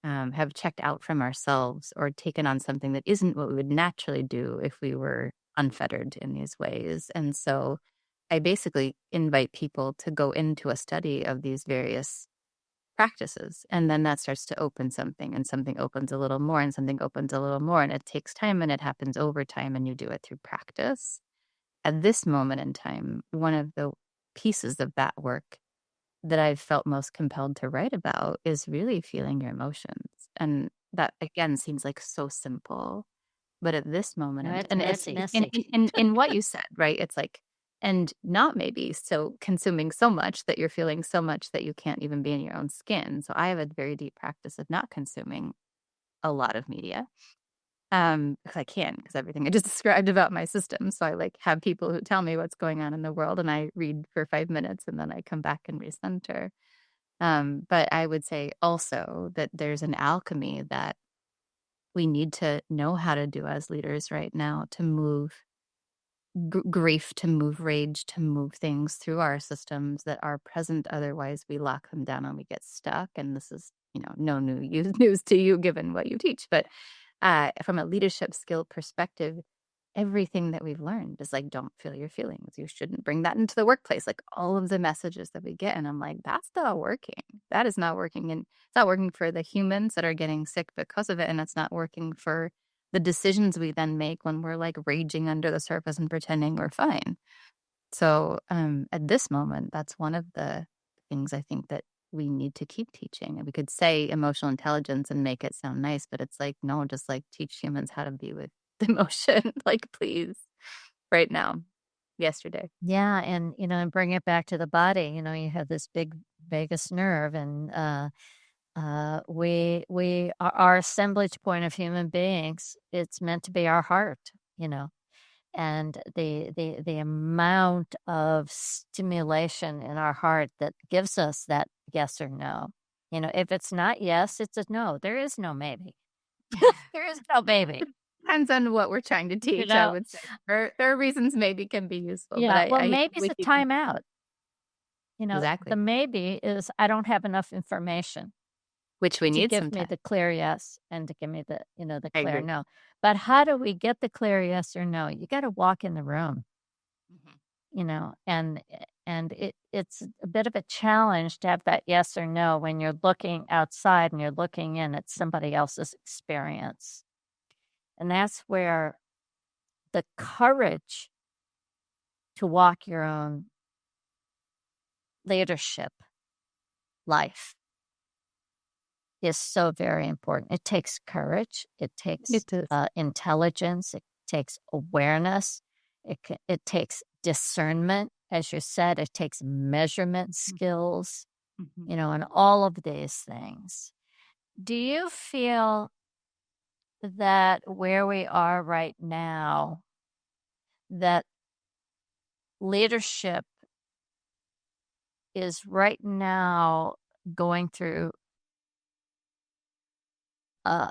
have checked out from ourselves or taken on something that isn't what we would naturally do if we were unfettered in these ways. And so I basically invite people to go into a study of these various practices. And then that starts to open something, and something opens a little more, and something opens a little more. And it takes time and it happens over time, and you do it through practice. At this moment in time, one of the pieces of that work that I've felt most compelled to write about is really feeling your emotions. And that again seems like so simple. But at this moment, No, it's and it's messy. in what you said, right? It's like, and not maybe so consuming so much that you're feeling so much that you can't even be in your own skin. So I have a very deep practice of not consuming a lot of media. Because I can, because everything I just described about my system. So I like have people who tell me what's going on in the world, and I read for 5 minutes, and then I come back and recenter. But I would say also that there's an alchemy that we need to know how to do as leaders right now to move grief, to move rage, to move things through our systems that are present. Otherwise, we lock them down and we get stuck. And this is, no news to you given what you teach. But from a leadership skill perspective, everything that we've learned is like, don't feel your feelings. You shouldn't bring that into the workplace. Like all of the messages that we get. And I'm like, that's not working. That is not working. And it's not working for the humans that are getting sick because of it. And it's not working for the decisions we then make when we're like raging under the surface and pretending we're fine. So at this moment, that's one of the things I think that we need to keep teaching. And we could say emotional intelligence and make it sound nice, but it's like, no, just like teach humans how to be with emotion. Like, please, right now, yesterday. Yeah, and bring it back to the body. You have this big vagus nerve, and we our assemblage point of human beings. It's meant to be our heart. And the amount of stimulation in our heart that gives us that yes or no. If it's not yes, it's a no. There is no maybe. There is no maybe. Depends on what we're trying to teach, I would say. There are reasons maybe can be useful, but Yeah, well, I maybe it's with a you timeout. The exactly, maybe is I don't have enough information which we to need give me sometimes. the clear yes and to give me the I clear agree. no. But how do we get the clear yes or no? You got to walk in the room, Mhm. and it's a bit of a challenge to have that yes or no when you're looking outside and you're looking in at somebody else's experience. And that's where the courage to walk your own leadership life is so very important. It takes courage. It takes It is. intelligence. It takes awareness. It takes discernment, as you said. It takes measurement Mhm, skills. mhm. And all of these things. Do you feel that where we are right now, that leadership is right now going through a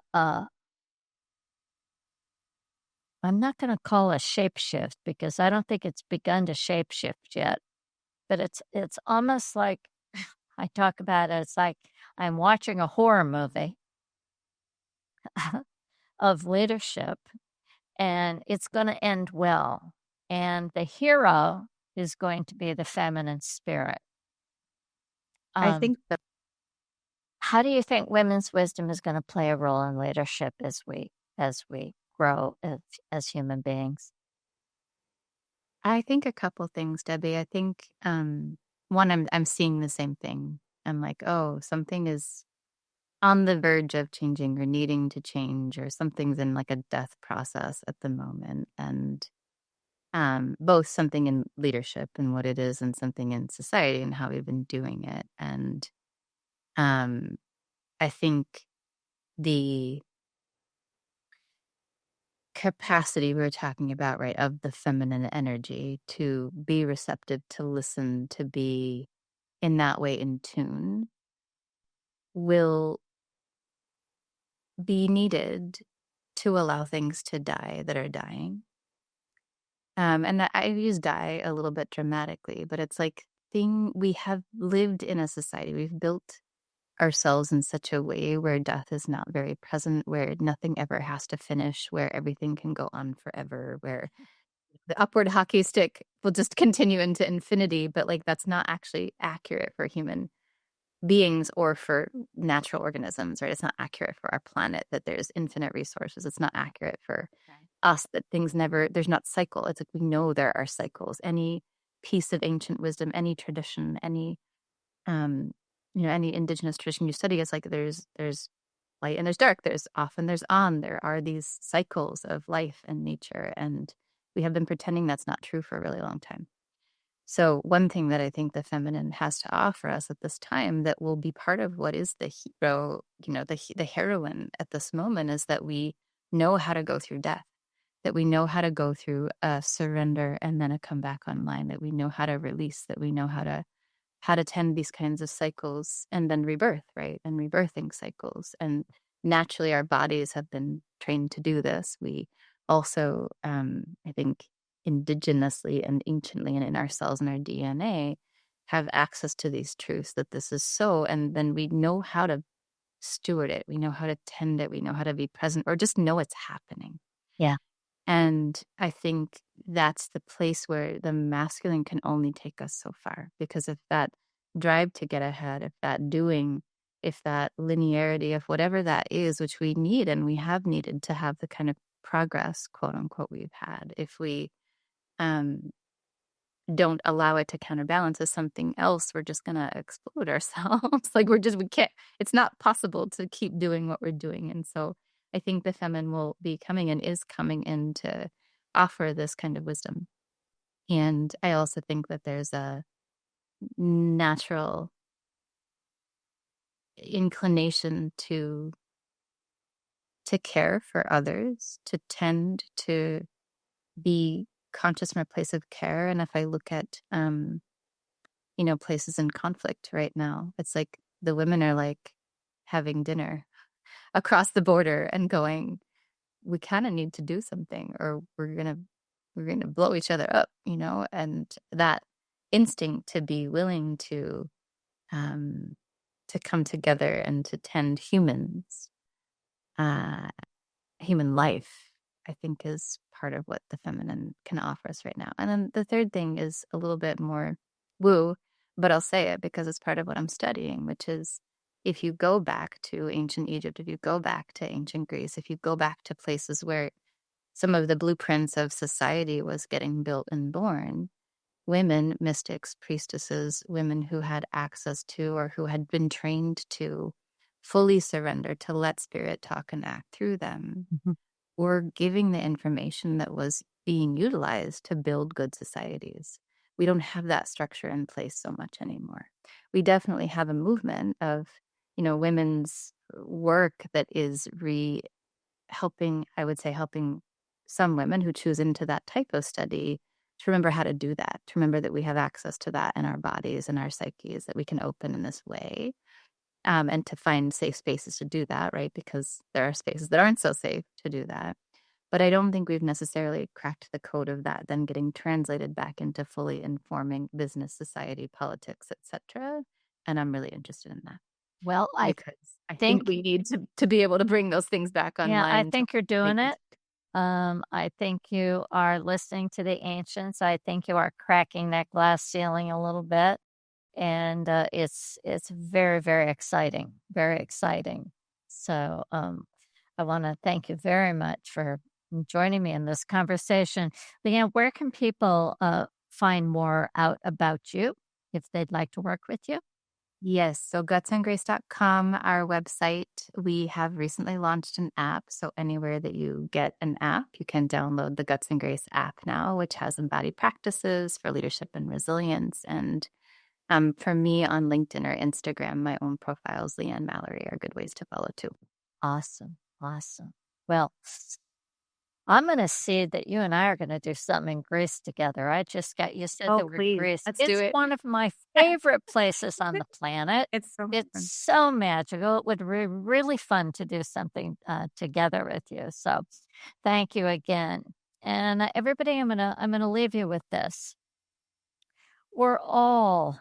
I'm not going to call a shapeshift because I don't think it's begun to shapeshift yet, but it's almost like I talk about it, it's like I'm watching a horror movie of leadership, and it's going to end well. And the hero is going to be the feminine spirit. I Um, think that how do you think women's wisdom is going to play a role in leadership as we grow as human beings? I think a couple things, Debbie. I think one, I'm seeing the same thing. I'm like, oh, something is on the verge of changing or needing to change, or something's in like a death process at the moment. And both something in leadership and what it is, and something in society and how we've been doing it. And um, I think the capacity we were talking about, right, of the feminine energy to be receptive, to listen, to be in that way in tune, will be needed to allow things to die that are dying. And I use die a little bit dramatically, but it's like we have lived in a society, we've built ourselves in such a way where death is not very present, where nothing ever has to finish, where everything can go on forever, where the upward hockey stick will just continue into infinity. But like, that's not actually accurate for human beings or for natural organisms, right? It's not accurate for our planet that there's infinite resources. It's not accurate for us that things never, there's not cycle. It's like, we know there are cycles. Any piece of ancient wisdom, any tradition, any um any indigenous tradition you study, it's like there's light and there's dark, there's off and there's on. There are these cycles of life and nature, and we have been pretending that's not true for a really long time. So one thing that I think the feminine has to offer us at this time, that will be part of what is the hero, the heroine at this moment, is that we know how to go through death, that we know how to go through a surrender and then a come back online, that we know how to release, that we know how to tend these kinds of cycles, and then rebirth, right? And rebirthing cycles. And naturally, our bodies have been trained to do this. We also, I think, indigenously and anciently, and in our cells and our DNA, have access to these truths that this is so. And then we know how to steward it. We know how to tend it. We know how to be present, or just know it's happening. Yeah. And I think that's the place where the masculine can only take us so far. Because if that drive to get ahead, if that doing, if that linearity of whatever that is, which we need and we have needed to have the kind of progress, quote unquote, we've had, if we um, don't allow it to counterbalance as something else, we're just going to explode ourselves. Like, we can't, it's not possible to keep doing what we're doing. And so I think the feminine will be coming and is coming in to offer this kind of wisdom. And I also think that there's a natural inclination to care for others, to tend to be conscious from a place of care. And if I look at places in conflict right now, it's like the women are like having dinner across the border and going, we kind of need to do something, or we're gonna blow each other up, and that instinct to be willing um to come together and to tend uh human life, I think, is part of what the feminine can offer us right now. And then the third thing is a little bit more woo, but I'll say it because it's part of what I'm studying, which is, if you go back to ancient Egypt, if you go back to ancient Greece, if you go back to places where some of the blueprints of society was getting built and born, women, mystics, priestesses, women who had access to, or who had been trained to fully surrender, to let spirit talk and act through them, Mhm. were giving the information that was being utilized to build good societies. We don't have that structure in place so much anymore. We definitely have a movement of, women's work that is helping, I would say, helping some women who choose into that type of study to remember how to do that, to remember that we have access to that in our bodies and our psyches, that we can open in this way, and to find safe spaces to do that, right? Because there are spaces that aren't so safe to do that. But I don't think we've necessarily cracked the code of that, then getting translated back into fully informing business, society, politics, etc. And I'm really interested in that Well, I because I think think we need to be able to bring those things back Yeah, I online to think you're make doing these. it. I think you are listening to the ancients. I think you are cracking that glass ceiling a little bit, and it's very, very exciting, very exciting. So I want to thank you very much for joining me in this conversation. LeeAnn, where can people find more out about you if they'd like to work with you? Yes, so gutsandgrace.com, our website. We have recently launched an app. So anywhere that you get an app, you can download the Guts and Grace app now, which has embodied practices for leadership and resilience. And for me on LinkedIn or Instagram, my own profiles, LeeAnn Mallorie, are good ways to follow too. Awesome, awesome. Well, I'm going to see that you and I are going to do something in Greece together. I just got you said Oh, the word please, Greece. let's do It's it. one of my favorite places on the planet. It's so It's fun. so magical. It would be really fun to do something together with you. So, thank you again. And everybody, I'm gonna leave you with this. We're all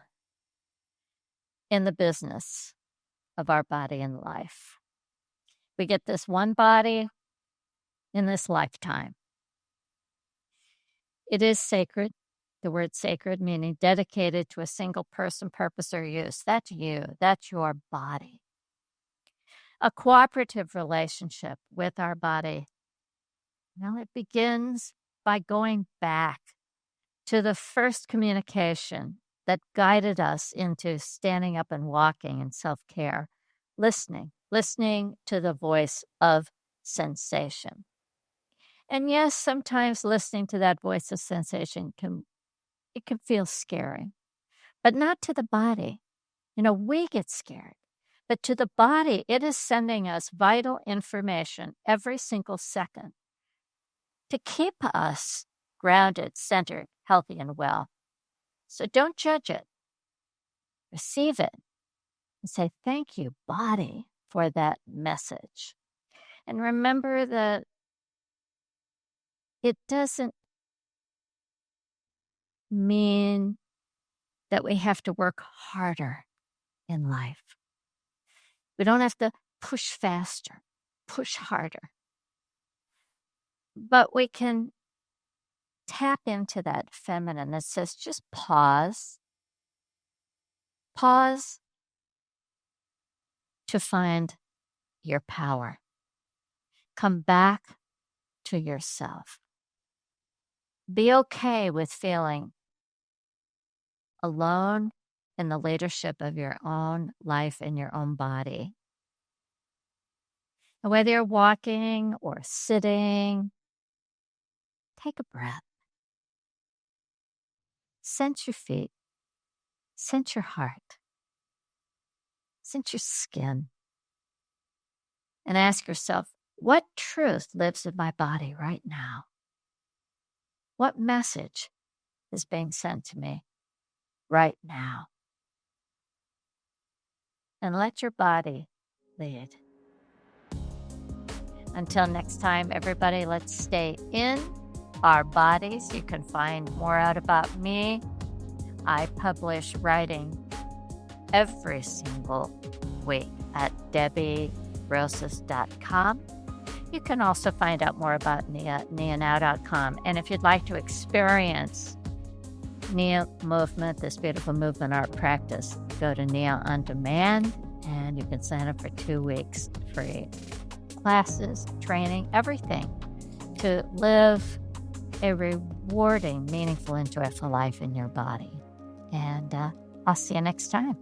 in the business of our body and life. We get this one body in this lifetime. It is sacred. The word sacred meaning dedicated to a single person, purpose, or use. That's you. That's your body. A cooperative relationship with our body. Well, it begins by going back to the first communication that guided us into standing up and walking and self-care, listening to the voice of sensation. And yes, sometimes listening to that voice of sensation can feel scary, but not to the body. We get scared, but to the body, it is sending us vital information every single second to keep us grounded, centered, healthy, and well. So don't judge it. Receive it and say, thank you, body, for that message. And remember that it doesn't mean that we have to work harder in life. We don't have to push faster, push harder. But we can tap into that feminine that says just pause. Pause to find your power. Come back to yourself. Be okay with feeling alone in the leadership of your own life and your own body. And whether you're walking or sitting, take a breath. Sense your feet. Sense your heart. Sense your skin. And ask yourself, what truth lives in my body right now? What message is being sent to me right now? And let your body lead. Until next time, everybody, let's stay in our bodies. You can find more out about me. I publish writing every single week at debbierosas.com. You can also find out more about Nia at neanow.com. And if you'd like to experience Nia movement, this beautiful movement art practice, go to Nia On Demand, and you can sign up for 2 weeks free. Classes, training, everything to live a rewarding, meaningful, and joyful life in your body. And I'll see you next time.